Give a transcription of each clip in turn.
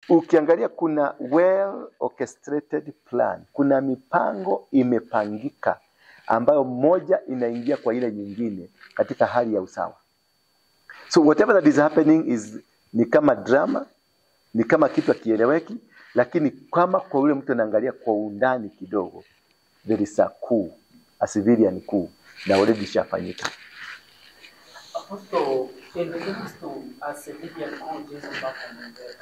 ukiangalia kuna well orchestrated plan, kuna mipango imepangika ambayo moja inaingia kwa ile nyingine katika hali ya usawa. So whatever that is happening ni kama drama, ni kama kitu kieleweki, lakini kama kwa yule mtu anaangalia kwa undani kidogo, there is a coup, a civilian coup, na already shafanyika. Apostle, in regards to a civilian coup, jinsi ambavyo anaendelea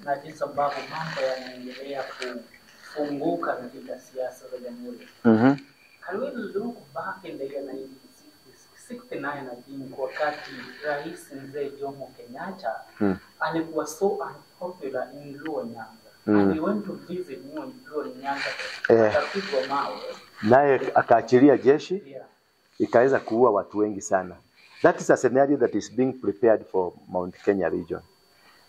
na jinsi ambavyo mambo yanaendelea kufunguka katika siasa za jamhuri. Can we look back in the year 1969 again, wakati Rais Mzee Jomo Kenyatta alikuwa so unpopular in Luo Nyanza. And he went to visit Luo Nyanza, akapigwa mawe. Naye akaachilia jeshi, ikaweza kuua watu wengi sana. That is a scenario that is being prepared for Mount Kenya region.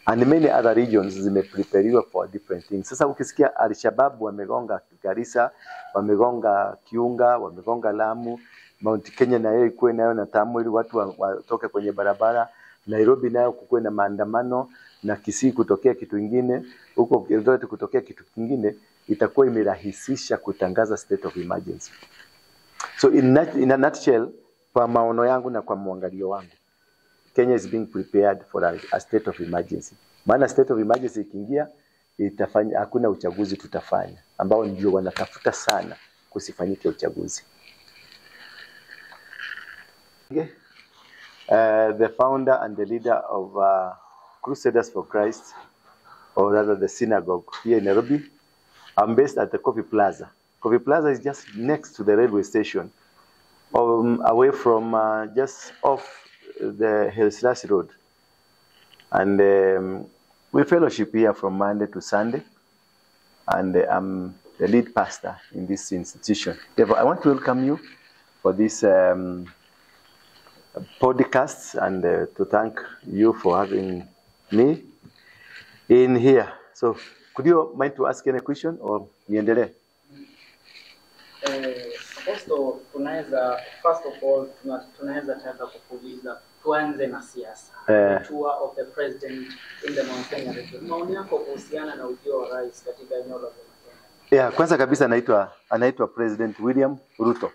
And many other regions zimeprepariwa for different things. Sasa ukisikia Al-Shabaab wamegonga Garissa, wamegonga Kiunga, wamegonga Lamu, Mount Kenya na yeye ikuwe nayo na tamu ili watu watoke kwenye barabara, Nairobi nayo kukuwe na maandamano, na Kisii kutokea kitu kingine, huko Eldoret kutokea kitu kingine, itakuwa imerahisisha kutangaza state of emergency. So in a nutshell, kwa maono yangu na kwa mwangalio wangu, Kenya is being prepared for a state of emergency. Maana state of emergency ikiingia, itafanya hakuna uchaguzi tutafanya, ambao ndio wanatafuta sana kusifanyike uchaguzi. The founder and the leader of Crusaders for Christ, or rather the synagogue here in Nairobi. I'm based at the Coffee Plaza. Coffee Plaza is just next to the railway station, away from just off the Hillsrus Road. And we fellowship here from Monday to Sunday. And I'm the lead pastor in this institution. Therefore, I want to welcome you for this podcast and to thank you for having me in here. So, could you mind to ask any question or niendelee? Apostle, first of all, tunaweza taka kukuuliza tuanze na siasa. Tour of the president in the Mount Kenya region. Maoni yako kuhusiana na ujio wa rais katika eneo la Mount Kenya? Yeah, kwanza kabisa anaitwa President William Ruto.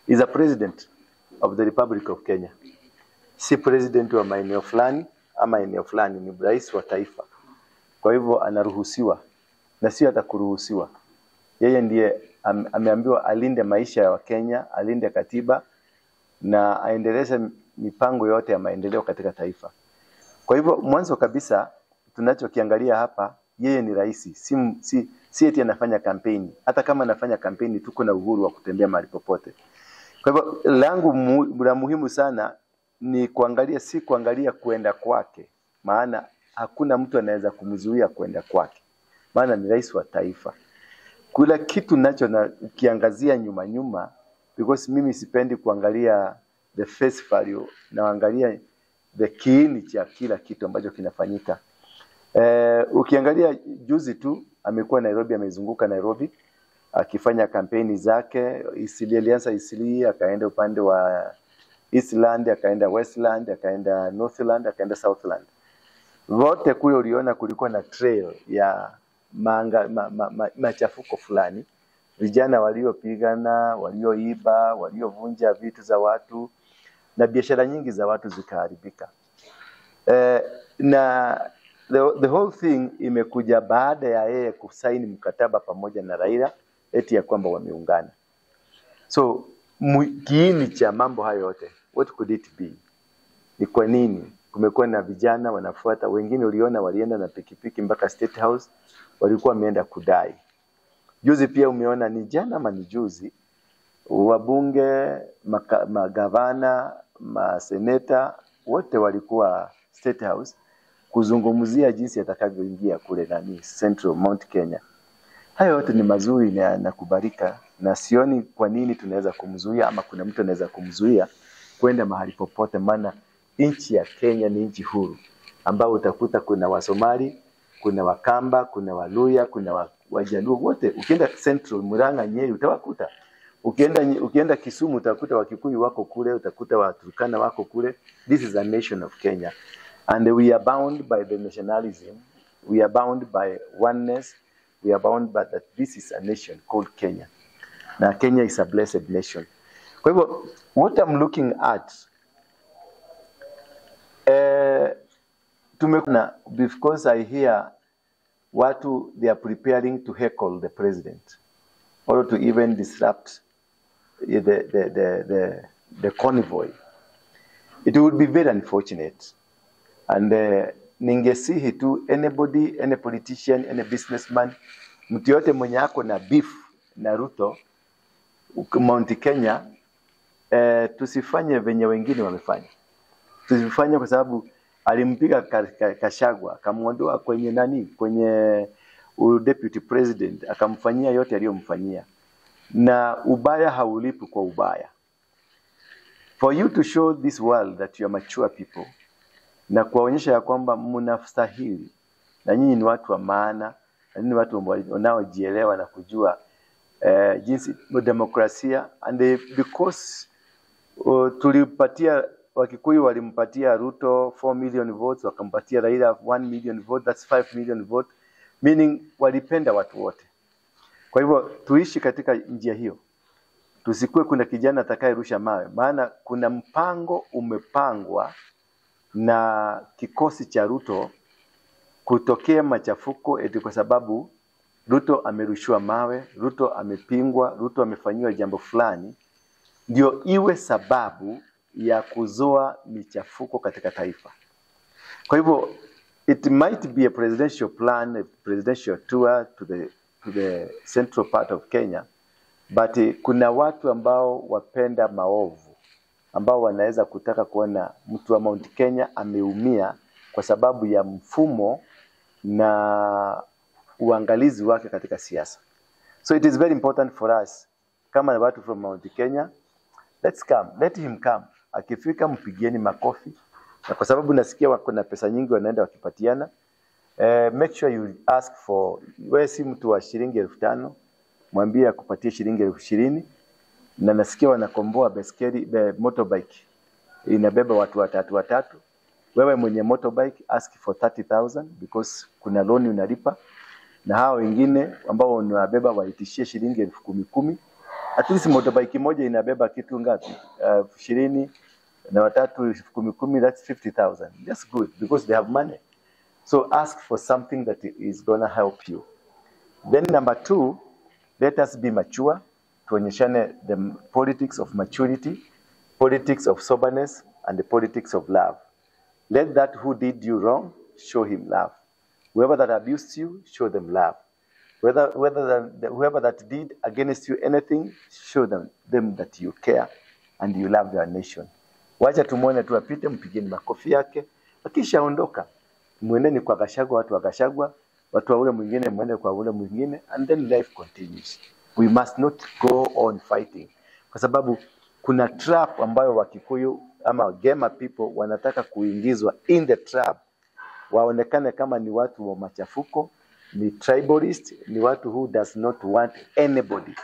He's a president of the Republic of Kenya. Si president wa maeneo fulani ama eneo fulani, ni rais wa taifa. Kwa hivyo anaruhusiwa na sio atakuruhusiwa. Yeye ndiye ameambiwa alinde maisha ya Wakenya, alinde katiba na aendeleze mipango yote ya maendeleo katika taifa. Kwa hivyo mwanzo kabisa tunachokiangalia hapa, yeye ni rais, si eti anafanya kampeni. Hata kama anafanya kampeni, tuko na uhuru wa kutembea mahali popote. Kwa hivyo langu la muhimu sana ni kuangalia, si kuangalia kwenda kwake, maana hakuna mtu anaweza kumzuia kwenda kwake, maana ni rais wa taifa. Kila kitu nacho na kiangazia nyuma, because mimi sipendi kuangalia the face value, na angalia the kiini cha kila kitu ambacho kinafanyika. Ukiangalia juzi tu amekuwa Nairobi, amezunguka Nairobi akifanya kampeni zake. Alianza Eastleigh, akaenda upande wa Eastland, akaenda Westland, akaenda Northland, akaenda Southland. Wote kule uliona kulikuwa na trail ya machafuko fulani, vijana waliopigana, walioiba, waliovunja vitu za watu, na biashara nyingi za watu zikaharibika. Na the whole thing imekuja baada ya yeye kusaini mkataba pamoja na Raila eti ya kwamba wameungana. So kiini cha mambo hayo yote, what could it be? Ni kwa nini kumekuwa na vijana wanafuata? Wengine uliona walienda na pikipiki mpaka State House, walikuwa wameenda kudai. Juzi pia umeona, ni jana ama ni juzi, wabunge, magavana, maseneta wote walikuwa State House kuzungumzia jinsi atakavyoingia kule nani Central Mount Kenya. Hayo yote ni mazuri na kubarika, na sioni kwa nini tunaweza kumzuia ama kuna mtu anaweza kumzuia kwenda mahali popote, maana nchi ya Kenya ni nchi huru ambao utakuta kuna Wasomali, kuna Wakamba, kuna Waluya, kuna Wajaluo wote. Ukienda Central, Murang'a, Nyeri utawakuta. Ukienda Kisumu utakuta Wakikuyu wako kule, utakuta Waturkana wako kule. This is a nation of Kenya, and we are bound by the nationalism We are bound by oneness. We are bound by that this is a nation called Kenya. Now Kenya is a blessed nation. Kwa hivyo, what I'm looking at, because I hear they are preparing to heckle the president, or to even disrupt the convoy. It would be very unfortunate. And ningesihi tu anybody, any politician, any businessman, mtu yote mwenye ako na beef na Ruto Mount Kenya, tusifanye venye wengine wamefanya. Tusifanye kwa sababu alimpiga Gachagua, akamuondoa kwenye deputy president, akamfanyia yote aliyomfanyia. Na ubaya haulipi kwa ubaya. For you to show this world that you are mature people, na kuwaonyesha ya kwamba mnastahili, na nyinyi ni watu wa maana, na nyinyi ni watu wanaojielewa na kujua jinsi demokrasia, and because tulipatia Wakikuyu walimpatia Ruto 4 million votes, wakampatia Raila 1 million votes, that's 5 million votes, meaning walipenda watu wote. Kwa hivyo tuishi katika njia hiyo. Tusikue kuna kijana atakayerusha mawe, maana kuna mpango umepangwa na kikosi cha Ruto kutokea machafuko eti kwa sababu Ruto amerushiwa mawe, Ruto amepingwa, Ruto amefanyiwa jambo fulani, ndio iwe sababu ya kuzoa michafuko katika taifa. Kwa hivyo it might be a presidential plan, a presidential tour to the central part of Kenya, but kuna watu ambao wapenda maovu, ambao wanaweza kutaka kuona mtu wa Mount Kenya ameumia kwa sababu ya mfumo na uangalizi wake katika siasa. So it is very important for us, kama watu from Mount Kenya, let him come. Akifika mpigieni makofi. Na kwa sababu nasikia wako na pesa nyingi wanaenda wakipatiana, make sure you ask for, wewe si mtu wa shilingi 5,000, mwambie akupatie shilingi 20,000. Na nasikia wanakomboa motorbike inabeba watu watatu. Wewe mwenye motorbike ask for 30,000 because kuna loan unalipa, na hao wengine ambao wanabeba waitishie shilingi 10,000. At least motorbike moja inabeba kitu ngapi? 20 na watatu 10,000, that's 50,000. That's good because they have money. So ask for something that is going to help you. Then number 2, let us be mature. Tuonyeshane the politics of maturity, politics of soberness, and the politics of love. Let that who did you wrong, show him love. Whoever that abused you, show them love. Whoever that did against you anything, show them that you care and you love your nation. Wacha tumuone tu apite, mpigeni makofi yake, akisha ondoka. Muendeni kwa Gachagua, watu wa Gachagua, watu wa ule mwingine muende kwa ule mwingine, and then life continues. We must not go on fighting. Kwa sababu kuna trap ambayo Wakikuyu ama Gema people wanataka kuingizwa in the trap. Waonekane kama ni watu wa machafuko, ni tribalist, ni watu who does not want anybody.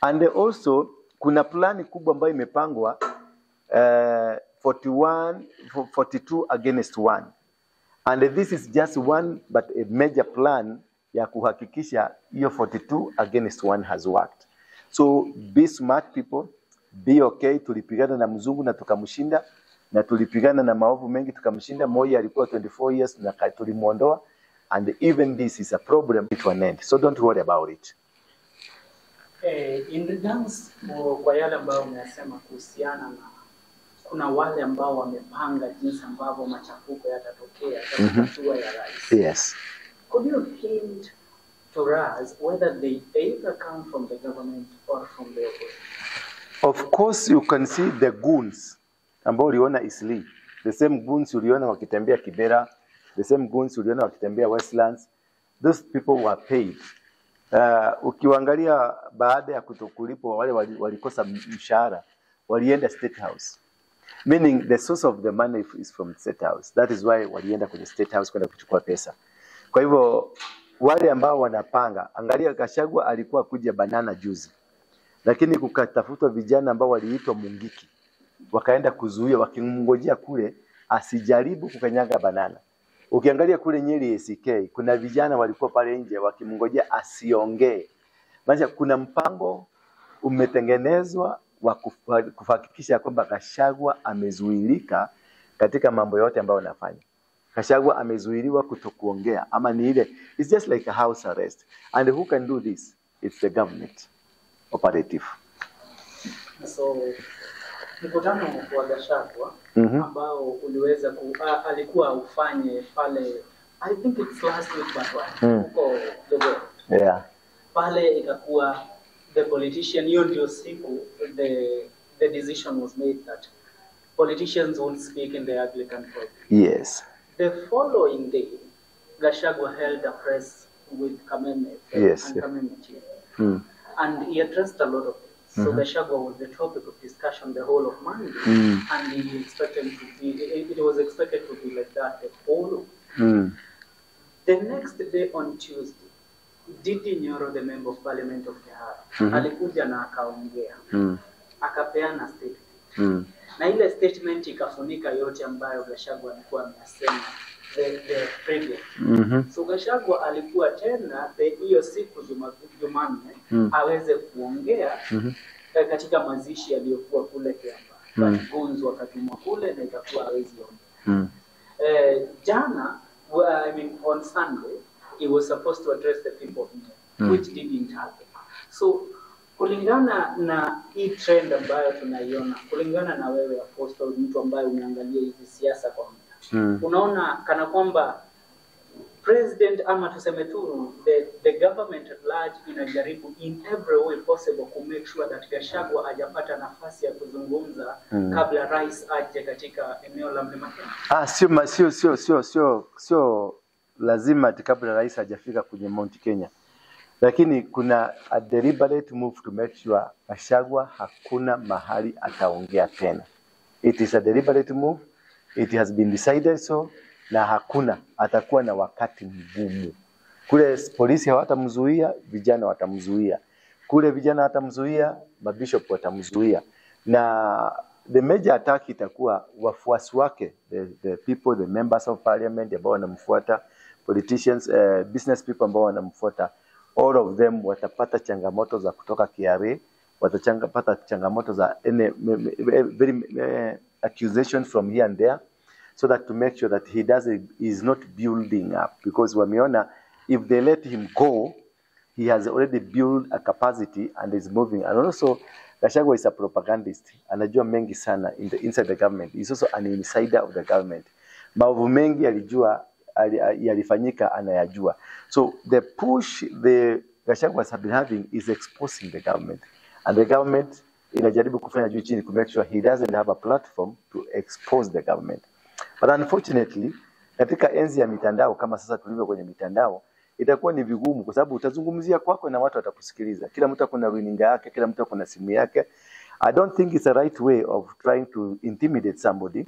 And also kuna plani kubwa ambayo imepangwa 42 against 1. And this is just one but a major plan ya kuhakikisha hiyo 42 against 1 has worked. So be smart people, be okay. Tulipigana na mzungu na tukamshinda, na tulipigana na maovu mengi tukamshinda. Moi alikuwa 24 years na tulimuondoa, and even this is a problem to an end. So don't worry about it. In regards kwa yale ambayo umesema kuhusiana na kuna wale ambao wamepanga jinsi ambavyo machafuko yatatokea katika hatua ya rais. Yes. Could you hint to us whether they either come from the government or from the opposition? Of course you can see the goons ambao uliona Eastleigh. The same goons uliona wakitembea Kibera, the same goons uliona wakitembea Westlands. Those people were paid. Ukiangalia baada ya kutokulipwa wale walikosa mshahara, walienda State House. Meaning the source of the money is from State House. That is why walienda kwenye State House kwenda kuchukua pesa. Kwa hivyo wale ambao wanapanga, angalia Gachagua alikuwa kuja Banana juzi, lakini kukatafutwa vijana ambao waliitwa Mungiki, wakaenda kuzuia wakimngojea kule asijaribu kukanyaga Banana. Ukiangalia kule Nyeri ACK, kuna vijana walikuwa pale nje wakimngojea asiongee. Maana kuna mpango umetengenezwa wa kuhakikisha kwamba Gachagua amezuilika katika mambo yote ambayo anafanya. Gachagua amezuiliwa kutokuongea ama ni ile, it's just like a house arrest. And who can do this? It's the government operative. So mkutano wa Gachagua ambao uliweza alikuwa ufanye pale, I think it's last week huko Eldoret. Yeah. Pale ikakuwa the politician, hiyo ndio siku the decision was made that politicians won't speak in the Anglican Church. Yes. The following day, Gachagua held a press with Kameme. Yes. And Kameme and he addressed a lot of things. So Gachagua was the topic of discussion the whole of Monday, and he expected to be. It was expected to be like that the whole. The next day on Tuesday, Didi Nyoro, the member of Parliament of Kehara, alikuja na akaongea, akapeana statement. Na ile statement ikafunika yote ambayo Gachagua alikuwa amesema the previous. So Gachagua alikuwa tena hiyo siku Jumanne aweze kuongea katika mazishi yaliyokuwa kule Kiambaa. Gunzu wakatumwa kule na itakuwa hawezi ongea. Jana, I mean on Sunday, he was supposed to address the people which didn't happen. So kulingana na hii trend ambayo tunaiona, kulingana na wewe Apostle, mtu ambaye umeangalia hizi siasa kwa muda, unaona kana kwamba president ama tuseme tu the government at large inajaribu in every way possible to make sure that Gachagua hajapata nafasi ya kuzungumza kabla rais aje katika eneo la Mlima Kenya? Sio lazima kabla rais hajafika kwenye Mount Kenya. Lakini kuna a deliberate move to make sure Gachagua hakuna mahali ataongea tena. It is a deliberate move. It has been decided so, na hakuna atakuwa na wakati mgumu. Kule polisi hawatamzuia, vijana watamzuia. Kule vijana watamzuia, mabishop watamzuia. Na the major attack itakuwa wafuasi wake, the people, the members of parliament ambao wanamfuata, politicians, business people ambao wanamfuata. All of them watapata changamoto za kutoka KRA, watapata changamoto za accusation from here and there, so that to make sure that he is not building up, because wameona if they let him go, he has already built a capacity and is moving. And also Gachagua is a propagandist, anajua mengi sana inside the government. He's also an insider of the government. Maovu mengi alijua yalifanyika anayajua. So the push the Gachagua have been having is exposing the government, and the government inajaribu kufanya juu chini to make sure he doesn't have a platform to expose the government. But unfortunately, katika enzi ya mitandao kama sasa tulivyo kwenye mitandao, itakuwa ni vigumu kwa sababu utazungumzia kwako na watu watakusikiliza. Kila mtu kuna runinga yake, kila mtu kuna simu yake. I don't think it's a right way of trying to intimidate somebody,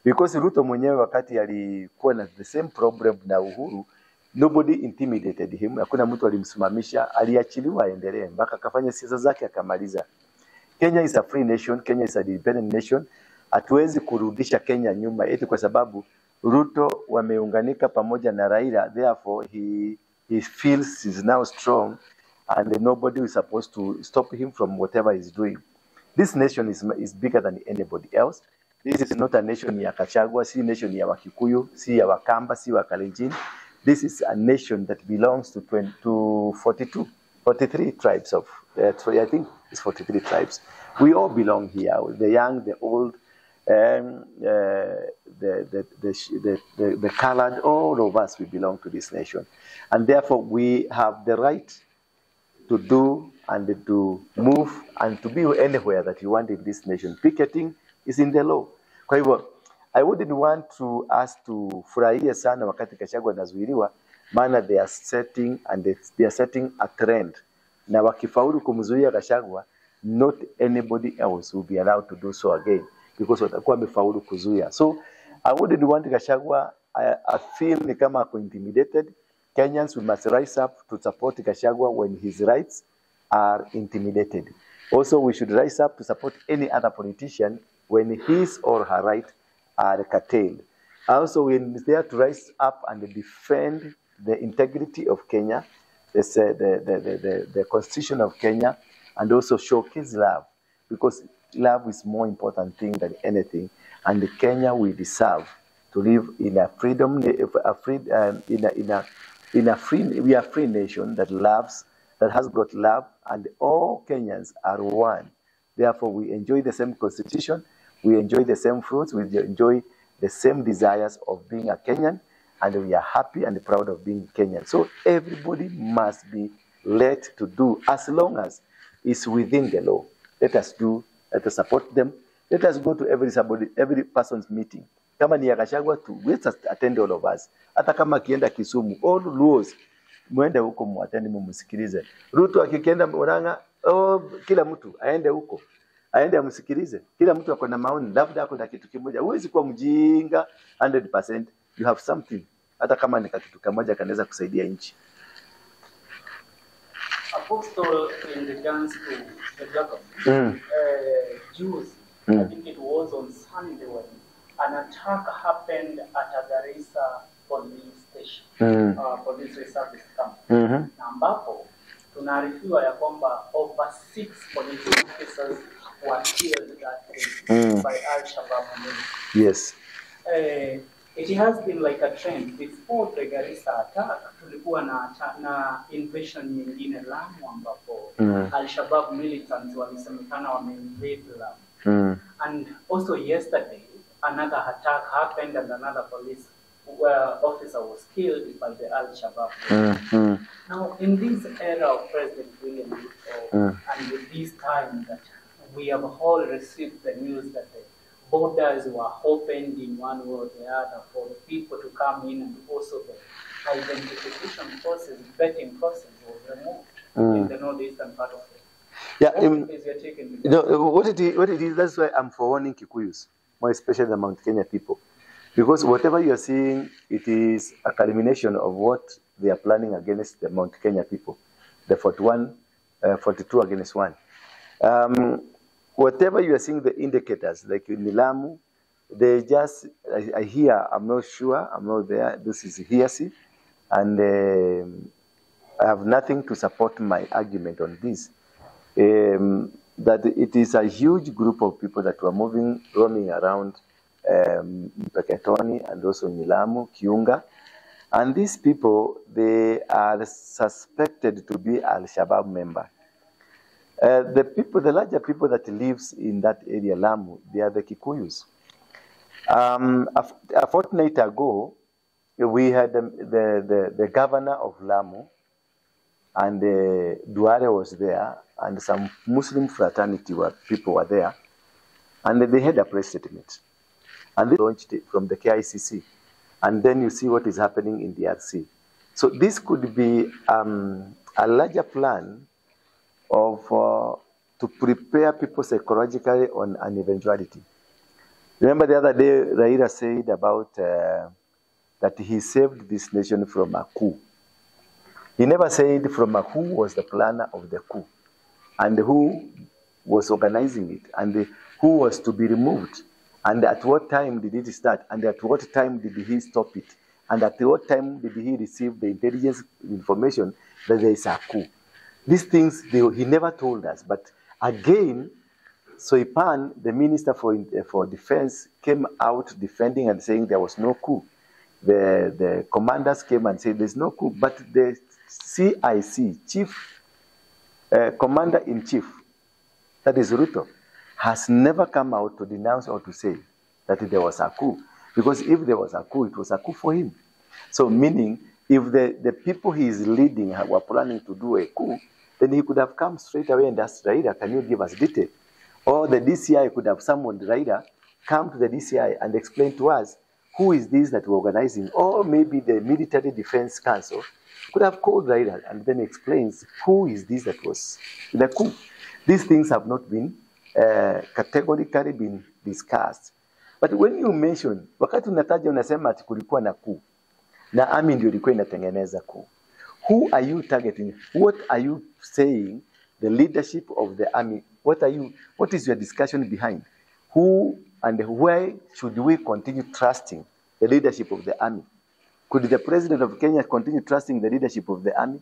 because Ruto mwenyewe wakati alikuwa na the same problem na Uhuru, nobody intimidated him. Hakuna mtu alimsimamisha, aliachiliwa aendelee mpaka akafanya siasa zake akamaliza. Kenya is a free nation, Kenya is a independent nation. Hatuwezi kurudisha Kenya nyuma eti kwa sababu Ruto wameunganika pamoja na Raila, therefore he feels he's now strong and nobody is supposed to stop him from whatever he's doing. This nation is bigger than anybody else. This is not a nation ya Gachagua, si nation ya Wakikuyu, si ya Wakamba, si wa Kalenjin. This is a nation that belongs to 43 tribes of, I think it's 43 tribes. We all belong here, the young, the old, the colored, all of us, we belong to this nation. And therefore we have the right to do and to move and to be anywhere that you want in this nation. Picketing is in the law. Kwa hivyo, I wouldn't want us to furahia sana wakati Gachagua anazuiliwa, maana they are setting a trend. Na wakifaulu kumzuia Gachagua, not anybody else will be allowed to do so again, because watakuwa wamefaulu kuzuia. So I wouldn't want Gachagua. I feel ni kama ako intimidated. Kenyans, we must rise up to support Gachagua when his rights are intimidated. Also, we should rise up to support any other politician when his or her rights are curtailed. Also, we're there to rise up and defend the integrity of Kenya, the constitution of Kenya, and also showcase love, because love is more important thing than anything. And the Kenya we deserve to live in a freedom, we are a free nation that loves, that has got love, and all Kenyans are one. Therefore, we enjoy the same constitution, we enjoy the same fruits, we enjoy the same desires of being a Kenyan, and we are happy and proud of being Kenyan. So everybody must be let to do, as long as it's within the law. Let us do, let us support them. Let us go to every person's meeting. Kama ni ya Gachagua tu, let's attend all of us. Hata kama akienda Kisumu, all laws, muende huko muateni mumusikilize. Ruto akienda Murang'a, kila mtu aende huko. Aende amsikilize. Kila mtu ako na maoni, labda ako na kitu kimoja. Huwezi kuwa mjinga 100%. You have something. Hata kama ni kitu kimoja kanaweza kusaidia nchi. Apostle, in regards to the government, Jews, I think it was on Sunday when an attack happened at a Garissa police station, police service camp, ambapo tunaarifiwa ya kwamba over 6 police officers were killed that day by Al-Shabaab. Yes. It has been like a trend. Before the Garissa attack, tulikuwa na invasion nyingine Lamu, ambapo Al-Shabaab militants walisemekana wameinvade Lamu. And also yesterday, another attack happened and another police officer was killed by the Al-Shabaab. Now, in this era of President William Ruto, and with this time that we have all received the news that the borders were opened in one way or the other for the people to come in, and also the identification process, vetting process was removed in the northeastern part of it. Yeah, what it is, that's why I'm for warning Kikuyus, more especially the Mount Kenya people. Because whatever you're seeing, it is a culmination of what they are planning against the Mount Kenya people. The 42 against 1. Whatever you are seeing, the indicators, like in Lamu, they just, I hear, I'm not sure, I'm not there, this is hearsay, and I have nothing to support my argument on this. That it is a huge group of people that were roaming around Mpeketoni and also Lamu, Kiunga. And these people, they are suspected to be Al-Shabaab member. The larger people that lives in that area, Lamu, they are the Kikuyus. A fortnight ago, we had the governor of Lamu, and Duale was there, and some Muslim fraternity people were there, and they had a press statement. And they launched it from the KICC. And then you see what is happening in the DRC. So this could be a larger plan of to prepare people psychologically on an eventuality. Remember the other day, Raila said about that he saved this nation from a coup. He never said from who was the planner of the coup, and who was organizing it, and who was to be removed, and at what time did it start, and at what time did he stop it, and at what time did he receive the intelligence information that there is a coup. These things, he never told us. But again, Soipan, the Minister for Defense, came out defending and saying there was no coup. The commanders came and said there's no coup. But the CIC, Commander-in-Chief, that is Ruto, has never come out to denounce or to say that there was a coup. Because if there was a coup, it was a coup for him. So meaning, if the people he is leading were planning to do a coup, then he could have come straight away and asked Raila, can you give us detail? Or the DCI could have summoned Raila, come to the DCI and explain to us who is this that we're organizing. Or maybe the Military Defense Council could have called Raila and then explains who is this that was in the coup. These things have not been categorically been discussed. But when you mention, wakati unataja unasema ati kulikuwa na coup, na army ndio ilikuwa inatengeneza coup. Who are you targeting? What are you saying? The leadership of the army. What is your discussion behind? Who and why should we continue trusting the leadership of the army? Could the president of Kenya continue trusting the leadership of the army?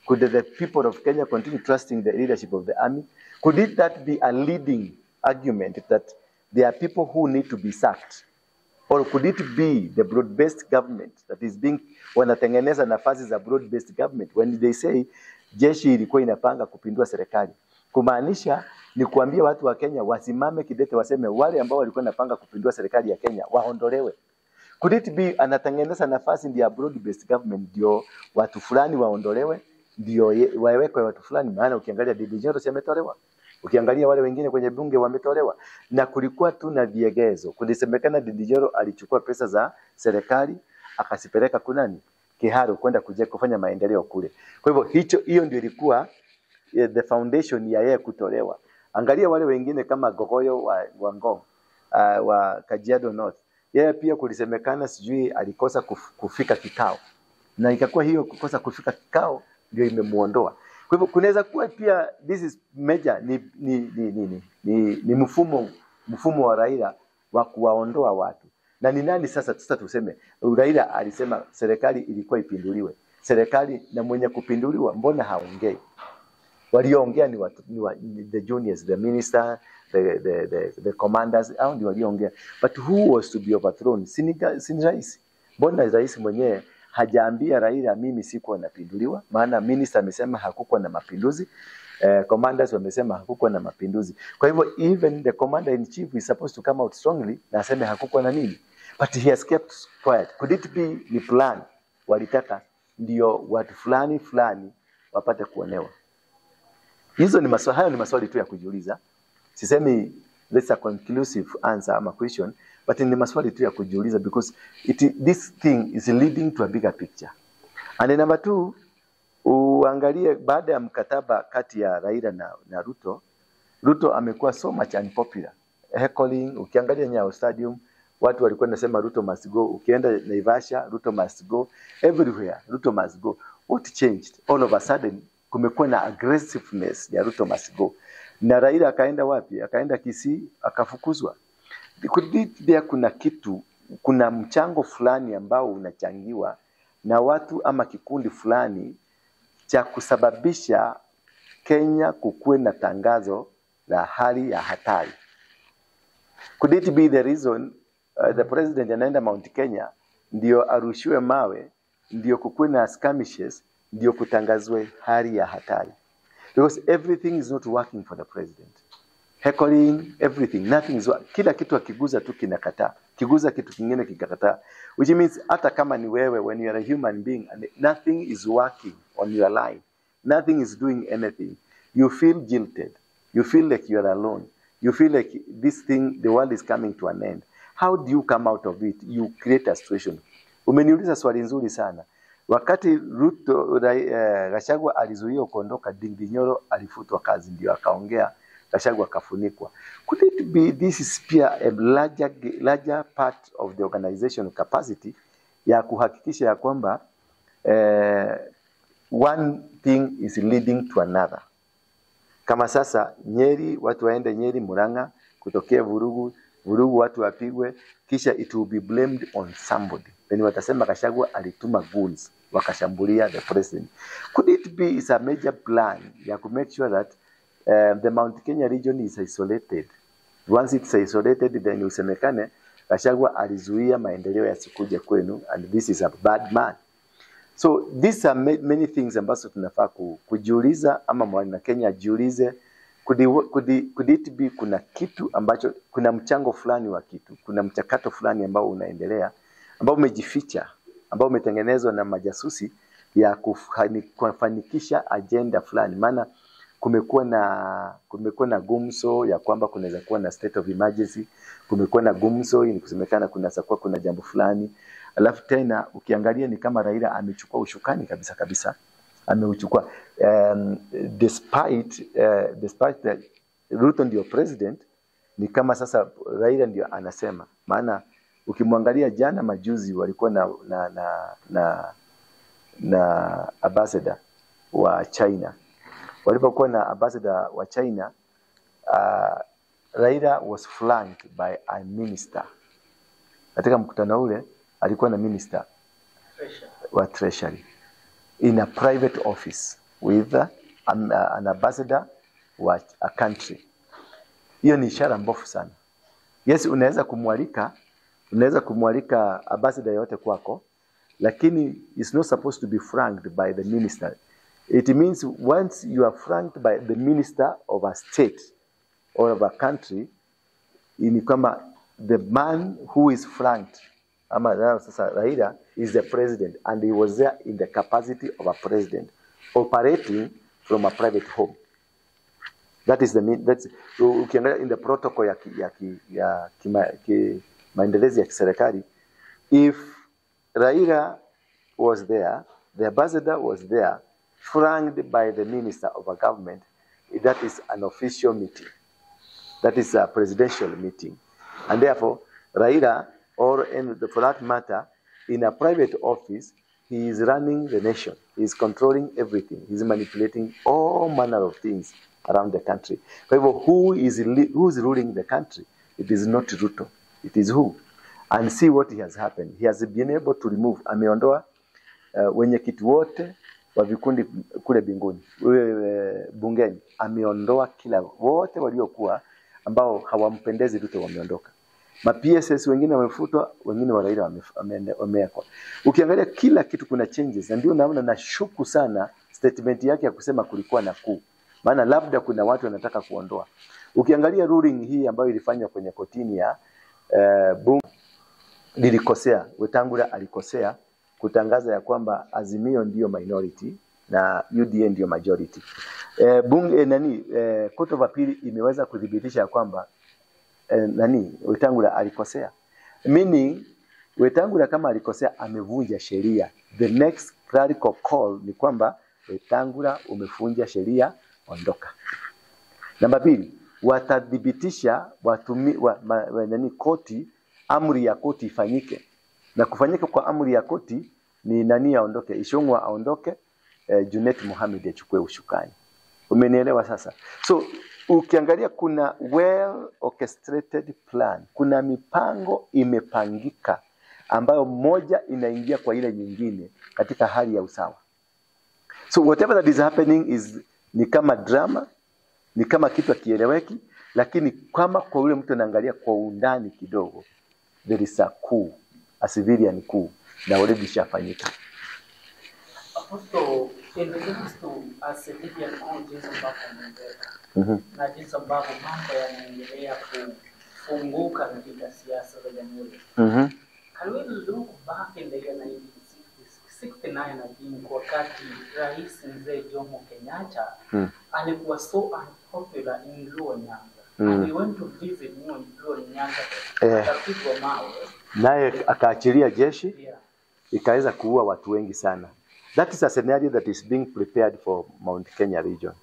Could the people of Kenya continue trusting the leadership of the army? Could that be a leading argument that there are people who need to be sacked? Or could it be the broad-based government that is being, wanatengeneza nafasi za broad-based government when they say jeshi ilikuwa inapanga kupindua serikali? Kumaanisha ni kuambia watu wa Kenya wasimame kidete waseme wale ambao walikuwa napanga kupindua serikali ya Kenya waondolewe. Could it be anatengeneza nafasi ndio broad-based government ndio watu fulani waondolewe, ndio wawekwe watu fulani? Maana ukiangalia Ndindi Nyoro ametolewa, ukiangalia wale wengine kwenye bunge wametolewa, na kulikuwa tu na viegezo. Kulisemekana Ndindi Nyoro alichukua pesa za serikali akasipeleka kunani Kiharu kwenda kuja kufanya maendeleo kule. Kwa hivyo hiyo ndio ilikuwa the foundation ya yeye kutolewa. Angalia wale wengine kama Gogoyo wa Ngong, wa Kajiado North. Yeye pia kulisemekana sijui alikosa kufika kikao. Na ikakuwa hiyo kukosa kufika kikao ndio imemuondoa. Kwa hivyo kunaweza kuwa pia this is major ni mfumo wa Raila wa kuwaondoa watu. Na ni nani sasa tuseme Raila alisema serikali ilikuwa ipinduliwe. Serikali na mwenye kupinduliwa mbona haongei? Waliongea ni the juniors, the minister, the commanders, hao ndio waliongea. But who was to be overthrown? Si rais. Mbona rais mwenyewe hajaambia Raila mimi sikuwa napinduliwa? Maana minister amesema hakukuwa na mapinduzi, commanders wamesema hakukuwa na mapinduzi. Kwa hivyo even the commander in chief is supposed to come out strongly na aseme hakukuwa na nini, but he has kept quiet. Could it be ni plan walitaka ndio watu fulani wapate kuonewa? Hizo ni maswali, hayo ni maswali tu ya kujiuliza. Sisemi that's a conclusive answer ama question, but ni maswali tu ya kujiuliza because this thing is leading to a bigger picture. And number 2, uangalie baada ya mkataba kati ya Raila na Ruto amekuwa so much unpopular. Heckling, ukiangalia Nyayo Stadium, watu walikuwa nasema Ruto must go. Ukienda Naivasha, Ruto must go. Everywhere, Ruto must go. What changed? All of a sudden, kumekuwa na aggressiveness ya Ruto must go. Na Raila akaenda wapi? Akaenda Kisii, akafukuzwa. Kuna mchango fulani ambao unachangiwa na watu ama kikundi fulani cha kusababisha Kenya kukuwe na tangazo la hali ya hatari. Could it be the reason the president anaenda Mount Kenya ndio arushiwe mawe, ndio kukuwe na skirmishes, ndio kutangazwe hali ya hatari? Because everything is not working for the president. Heckling, everything, nothing is working. Kila kitu akiguza tu kinakataa. Kiguza kitu kingine kikakataa. Which means hata kama ni wewe, when you are a human being and nothing is working on your line, nothing is doing anything, you feel jilted. You feel like you are alone. You feel like this thing, the world is coming to an end. How do you come out of it? You create a situation. Umeniuliza swali nzuri sana. Wakati Gachagua alizuiwa kuondoka, Ndindi Nyoro alifutwa kazi ndio akaongea, Gachagua akafunikwa. Could it be this is a larger part of the organization capacity ya kuhakikisha ya kwamba one thing is leading to another? Kama sasa Nyeri, watu waende Nyeri, Murang'a, kutokea vurugu watu wapigwe, kisha it will be blamed on somebody. Then watasema Gachagua alituma goons wakashambulia the president. Could it be is a major plan ya to make sure that the Mount Kenya region is isolated? Once it's isolated, then usemekane Gachagua alizuia maendeleo yasikuje kwenu and this is a bad man. So these are many things ambazo tunafaa kujiuliza ama mwana Kenya jiulize. Could it be kuna kitu ambacho, kuna mchango fulani wa kitu, kuna mchakato fulani ambao unaendelea, ambao umejificha, ambao umetengenezwa na majasusi ya kufanikisha agenda fulani? Maana kumekuwa na gumzo ya kwamba kunaweza kuwa na state of emergency, kumekuwa na gumzo ili kusemekana kuna jambo fulani. Alafu tena ukiangalia ni kama Raila amechukua ushukani kabisa. Ameuchukua despite that Ruto ndio president, ni kama sasa Raila ndio anasema. Maana ukimwangalia jana majuzi walikuwa na ambassador wa China. Walipokuwa na ambassador wa China, Raila was flanked by a minister. Katika mkutano ule alikuwa na minister Treasury. wa treasury in a private office with an ambassador wa a country. Hiyo ni ishara mbovu sana. Yes, unaweza kumwalika ambassador yote kwako, lakini is not supposed to be franked by the minister. It means once you are franked by the minister of a state or of a country, ni kama the man who is franked, ama sasa Raila is the president, and he was there in the capacity of a president operating from a private home. That is that's ukiangalia in the protocol ya maendelezi ya kiserikali, if Raila was there, the ambassador was there, franked by the minister of a government, that is an official meeting. That is a presidential meeting. And therefore, Raila, or for that matter, in a private office, he is running the nation. He is controlling everything. He is manipulating all manner of things around the country. However, who is ruling the country? It is not Ruto. It is who? And see what has happened. He has been able to remove, ameondoa wenyekiti wote wa vikundi kule bungeni. Ameondoa kila wote waliokuwa ambao hawampendezi Ruto, wameondoka. Ma PSS wengine wamefutwa, wengine wa Raila wamewekwa. Ukiangalia kila kitu kuna changes, na ndio naona nashuku sana statement yake ya kusema kulikuwa na coup. Maana labda kuna watu wanataka kuondoa. Ukiangalia ruling hii ambayo ilifanywa kwenye kotini ya bunge, lilikosea. Wetangula alikosea kutangaza ya kwamba Azimio ndio minority na UDA ndio majority. Court of Appeal imeweza kudhibitisha ya kwamba Wetangula alikosea. Meaning Wetangula kama alikosea, amevunja sheria. The next clerical call ni kwamba Wetangula umevunja sheria, ondoka. Namba 2, watadhibitisha koti, amri ya koti ifanyike. Na kufanyika kwa amri ya koti ni nani aondoke? Ishongwa aondoke, Junet Mohamed achukue ushukani. Umenielewa sasa? So ukiangalia kuna well orchestrated plan. Kuna mipango imepangika ambayo moja inaingia kwa ile nyingine katika hali ya usawa. So whatever that is happening ni kama drama, ni kama kitu kieleweki, lakini kama kwa yule mtu anaangalia kwa undani kidogo, there is a coup, a civilian coup, na already shafanyika. Apostle, in regards to a civilian coup jinsi ambavyo umeeleza, na jinsi ambavyo mambo yanaendelea kufunguka katika siasa za jamhuri. Can we look back in the year 1969 again, wakati Rais Mzee Jomo Kenyatta alikuwa so unpopular in Luo Nyanza. And we went to visit Luo Nyanza, akapigwa mawe. Naye akaachilia jeshi, ikaweza kuua watu wengi sana. That is a scenario that is being prepared for Mount Kenya region.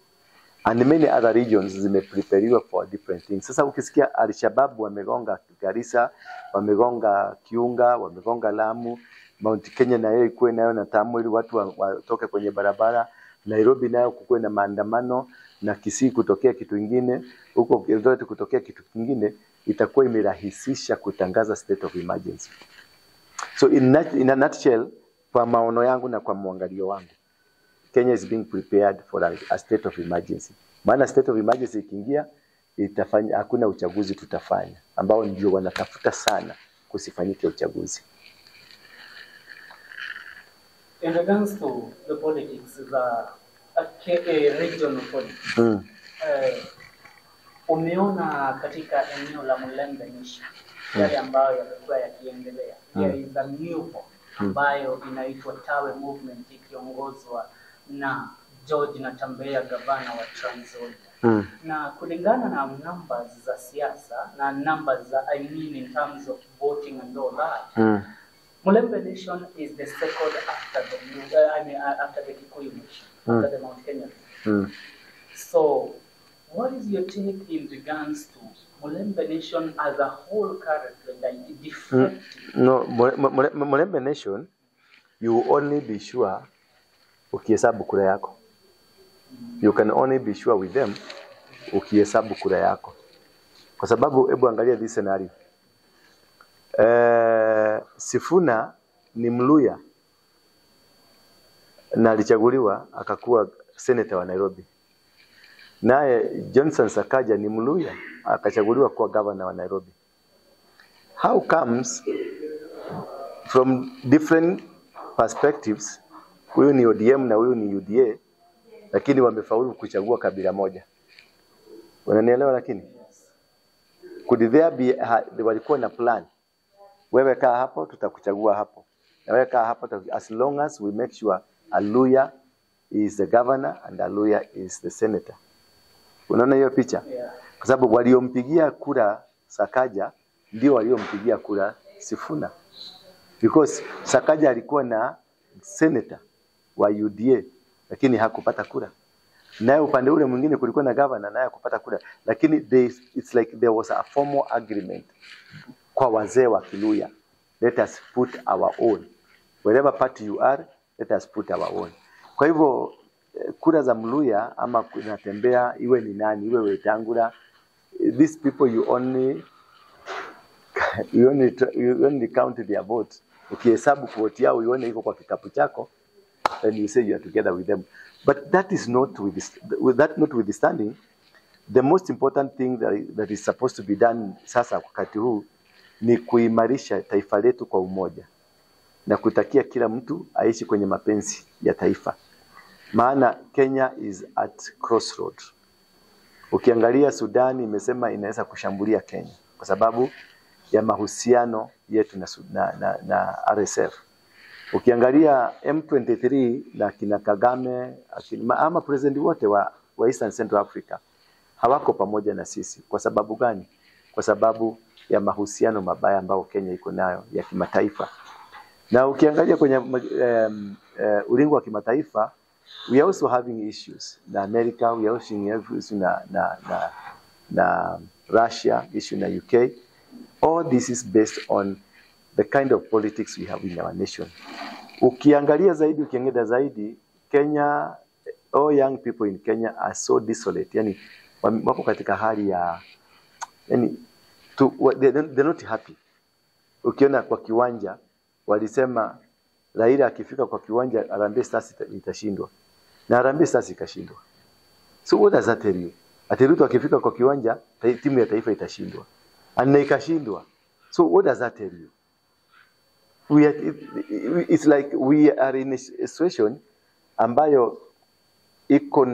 And many other regions zimeprepariwa for different things. Sasa ukisikia Al-Shabaab wamegonga Garissa, wamegonga Kiunga, wamegonga Lamu, Mount Kenya nayo ikuwe nayo na tamu ili watu watoke kwenye barabara, Nairobi nayo kukuwe na maandamano, na Kisii kutokea kitu kingine, huko Eldoret kutokea kitu kingine, itakuwa imerahisisha kutangaza state of emergency. So in a nutshell, kwa maono yangu na kwa mwangalio wangu, Kenya is being prepared for a state of emergency. Maana state of emergency ikiingia, hakuna uchaguzi tutafanya, ambao ndio wanatafuta sana kusifanyike uchaguzi. In regards to the politics, regional politics, umeona katika eneo la Mulembe Nation, yale ambayo yalikuwa yakiendelea. There is a new form ambayo inaitwa Tawe Movement, ikiongozwa na George Natembeya, gavana wa Trans Nzoia. Na kulingana na numbers za siasa na numbers za in terms of voting and all that, Mulembe Nation is the second after the Kikuyu Nation, after the Mount Kenya. So, what is your take in regards to Mulembe Nation as a whole currently, like different? No, Mulembe Nation, you will only be sure ukihesabu kura yako. You can only be sure with them ukihesabu kura yako. Kwa sababu hebu angalia this scenario. Sifuna ni Mluya na alichaguliwa akakuwa senator wa Nairobi. Naye Johnson Sakaja ni Mluya akachaguliwa kuwa governor wa Nairobi. How comes from different perspectives, huyu ni ODM na huyu ni UDA, lakini wamefaulu kuchagua kabila moja? Unanielewa? Lakini could there be, walikuwa na plan, wewe kaa hapo tutakuchagua hapo, na wewe kaa hapo, as long as we make sure a Luya is the governor and a Luya is the senator. Unaona hiyo picha? Kwa sababu waliompigia kura Sakaja ndio waliompigia kura Sifuna, because Sakaja alikuwa na senator wa UDA lakini hakupata kura, naye upande ule mwingine kulikuwa na governor naye hakupata kura, lakini it's like there was a formal agreement kwa wazee wa Kiluya, let us put our own, wherever party you are, let us put our own. Kwa hivyo kura za Mluya ama kunatembea iwe ni nani, iwe Wetangula, these people you only count their votes. Ukihesabu vote yao uone iko kwa kikapu chako, and you say you are together with them. But that is not notwithstanding, the most important thing that is supposed to be done sasa wakati huu ni kuimarisha taifa letu kwa umoja na kutakia kila mtu aishi kwenye mapenzi ya taifa. Maana Kenya is at crossroad. Ukiangalia Sudan imesema inaweza kushambulia Kenya kwa sababu ya mahusiano yetu na RSF. Ukiangalia M23 na kina Kagame ama president wote wa Eastern Central Africa hawako pamoja na sisi. Kwa sababu gani? Kwa sababu ya mahusiano mabaya ambayo Kenya iko nayo ya kimataifa. Na ukiangalia kwenye ulingo wa kimataifa, we are also having issues na America, we are also having issues na Russia, issue na UK. All this is based on the kind of politics we have in our nation. Ukiangalia zaidi Kenya, all young people in Kenya are so desolate. Yani wako katika hali ya they're not happy. Ukiona kwa kiwanja walisema Raila akifika kwa kiwanja Harambee Stars itashindwa. Na Harambee Stars ikashindwa. So what does that tell you? Ruto akifika kwa kiwanja timu ya taifa itashindwa. Na ikashindwa. So what does that tell you? It's like we are in a situation ambayo iko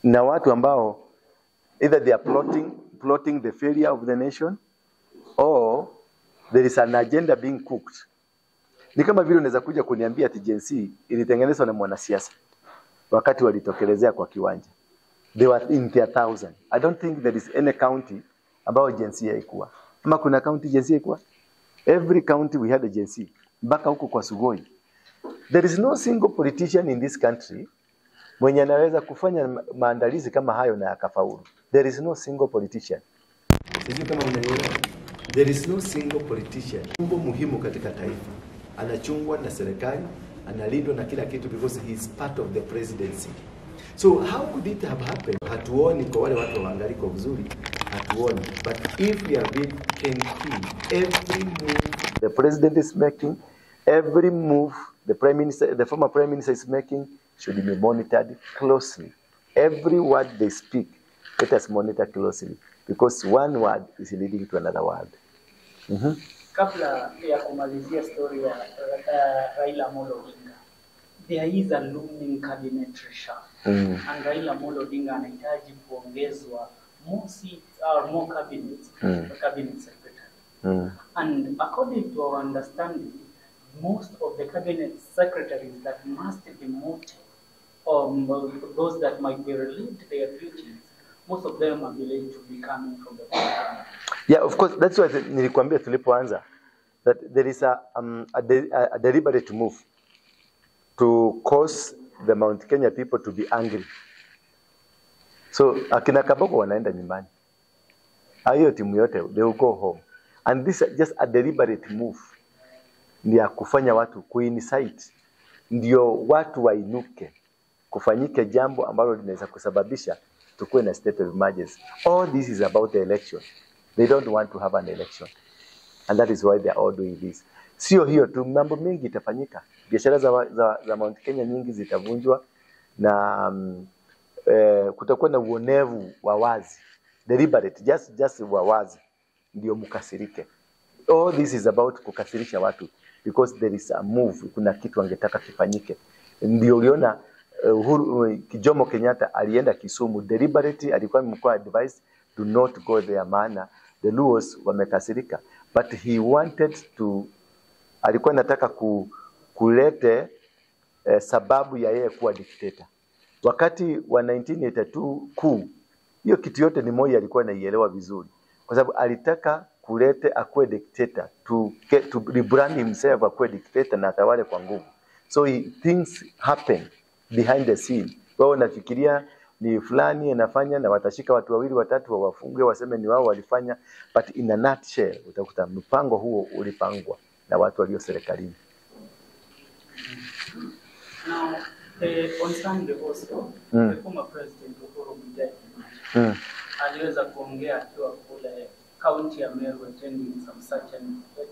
na watu ambao either they are plotting the failure of the nation, or there is an agenda being cooked. Ni kama vile unaweza kuja kuniambia ati Gen Z ilitengenezwa na mwanasiasa wakati walitokelezea kwa kiwanja. They were in their thousand. I don't think there is any county ambao Gen Z haikuwa. Ama kuna county Gen Z haikuwa? Every county we had a Gen Z. Mpaka huko kwa Sugoi. There is no single politician in this country mwenye anaweza kufanya maandalizi kama hayo na akafaulu. There is no single politician. Sijui kama mnanielewa. There is no single politician. Mambo muhimu katika taifa. Anachungwa na serikali, analindwa na kila kitu because he is part of the presidency. So how could it have happened? Hatuoni kwa wale watu waangaliko vizuri, hatuoni. But if we are being every move the president is making, every move the former prime minister is making should be monitored closely. Every word they speak, let us monitor closely, because one word is leading to another word. Kabla ya kumalizia story ya Raila Amolo Odinga, there is a looming cabinet reshuffle. And Raila Amolo Odinga anahitaji kuongezwa more seats or more cabinet secretary. And according to our understanding, most of the cabinet secretaries that must be demoted, or those that might be relieved their duties, most of them are believed to be coming from the government. Yeah, of course, that's why nilikwambia tulipoanza that there is a deliberate move to cause the Mount Kenya people to be angry. So akina Kaboko wanaenda nyumbani. Hiyo timu yote they will go home. And this is just a deliberate move. Ni ya kufanya watu kuincite, ndio watu wainuke, kufanyike jambo ambalo linaweza kusababisha tukue na state of emergency. All this is about the election. They don't want to have an election. and that is why they are all doing this. Sio hiyo tu, mambo mengi itafanyika. Biashara za Mount Kenya nyingi zitavunjwa na kutakuwa na uonevu wa wazi, deliberate, just wa wazi, ndio mkasirike. All this is about kukasirisha watu because there is a move, kuna kitu angetaka kifanyike. Ndio uliona Jomo Kenyatta alienda Kisumu deliberately, alikuwa mkoa advice do not go there, maana the Luos wamekasirika, but he wanted to, alikuwa anataka kulete sababu ya yeye kuwa dictator. Wakati wa 1982 kuu, hiyo kitu yote ni Moi alikuwa anaielewa vizuri, kwa sababu alitaka kulete akuwe dictator, to rebrand himself akuwe dictator na atawale kwa nguvu. So things happen behind the scene. Wao nafikiria ni fulani anafanya na watashika watu wawili watatu wawafunge waseme ni wao walifanya, but in a nutshell utakuta mpango huo ulipangwa na watu walio serikalini. Now, on Sunday also, the former president Uhuru Muigai aliweza kuongea akiwa kule county ya Meru attending some such a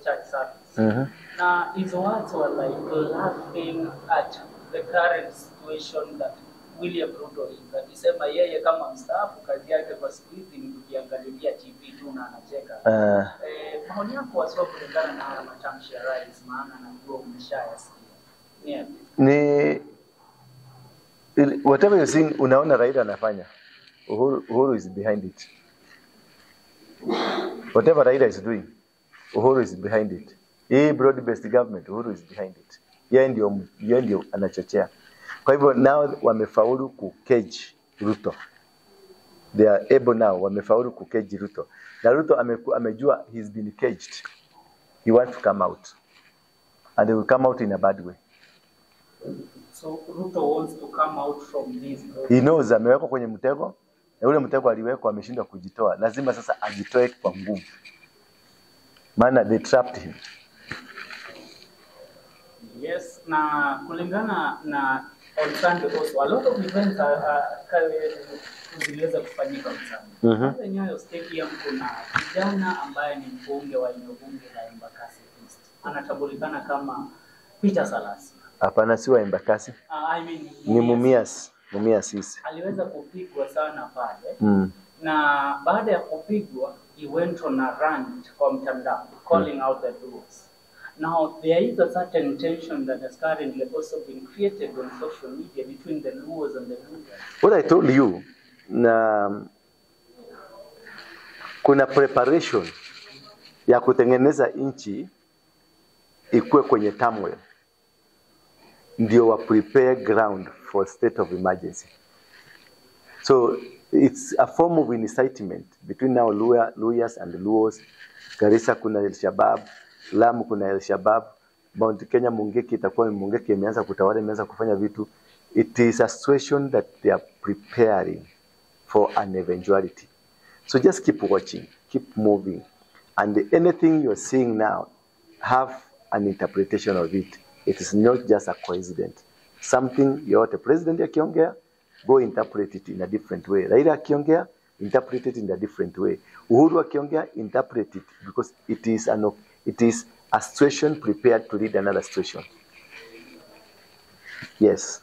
church service. Na his words were like laughing at the current situation that William Ruto is. Akisema yeye kama mstaafu kazi yake kwa siku hizi ni kujiangalilia TV tu na anacheka. Maoni yako wasio kulingana na haya matamshi ya rais, maana najua umeshayasikia. Ni whatever you think unaona Raila anafanya, Uhuru is behind it. Whatever Raila is doing, Uhuru is behind it. Hii broad-based government, Uhuru is behind it. Yeye ndio anachochea. Kwa hivyo now wamefaulu kucage Ruto. They are able now, wamefaulu kucage Ruto. Na Ruto amejua he's been caged. He wants to come out. And he will come out in a bad way. So Ruto wants to come out from this. He knows amewekwa kwenye mtego. Na ule mtego aliwekwa ameshindwa kujitoa. Lazima sasa ajitoe kwa nguvu. Maana they trapped him. Yes, na kulingana na on Sunday also, a lot of events ziliweza kufanyika mchana. Hapa Nyayo Stadium kuna kijana ambaye ni mbunge wa eneo bunge la Embakasi East. Anatambulikana kama Peter Salasya. Hapana, si wa Embakasi. Ni Mumias East. Aliweza kupigwa sana pale. Na baada ya kupigwa, he went on a rant kwa mtandao calling out the Luos. Now, there is a certain tension that has currently also been created on social media between the Luos and the Luos. What I told you, kuna preparation ya kutengeneza nchi ikuwe kwenye turmoil. Ndio wa prepare ground for state of emergency. So, it's a form of incitement between now Luyas and Luos. Garissa kuna El-Shabaab. Lamu kuna El-Shabaab, Mount Kenya Mungeki itakuwa Mungeki imeanza kutawala, imeanza kufanya vitu. It is a situation that they are preparing for an eventuality. So just keep watching, keep moving, and anything you're seeing now, have an interpretation of it. It is not just a coincidence. Something yote president akiongea, go interpret it in a different way. Raila akiongea, interpret it in a different way. Uhuru akiongea, interpret it, because it is a situation prepared to lead another situation. Yes.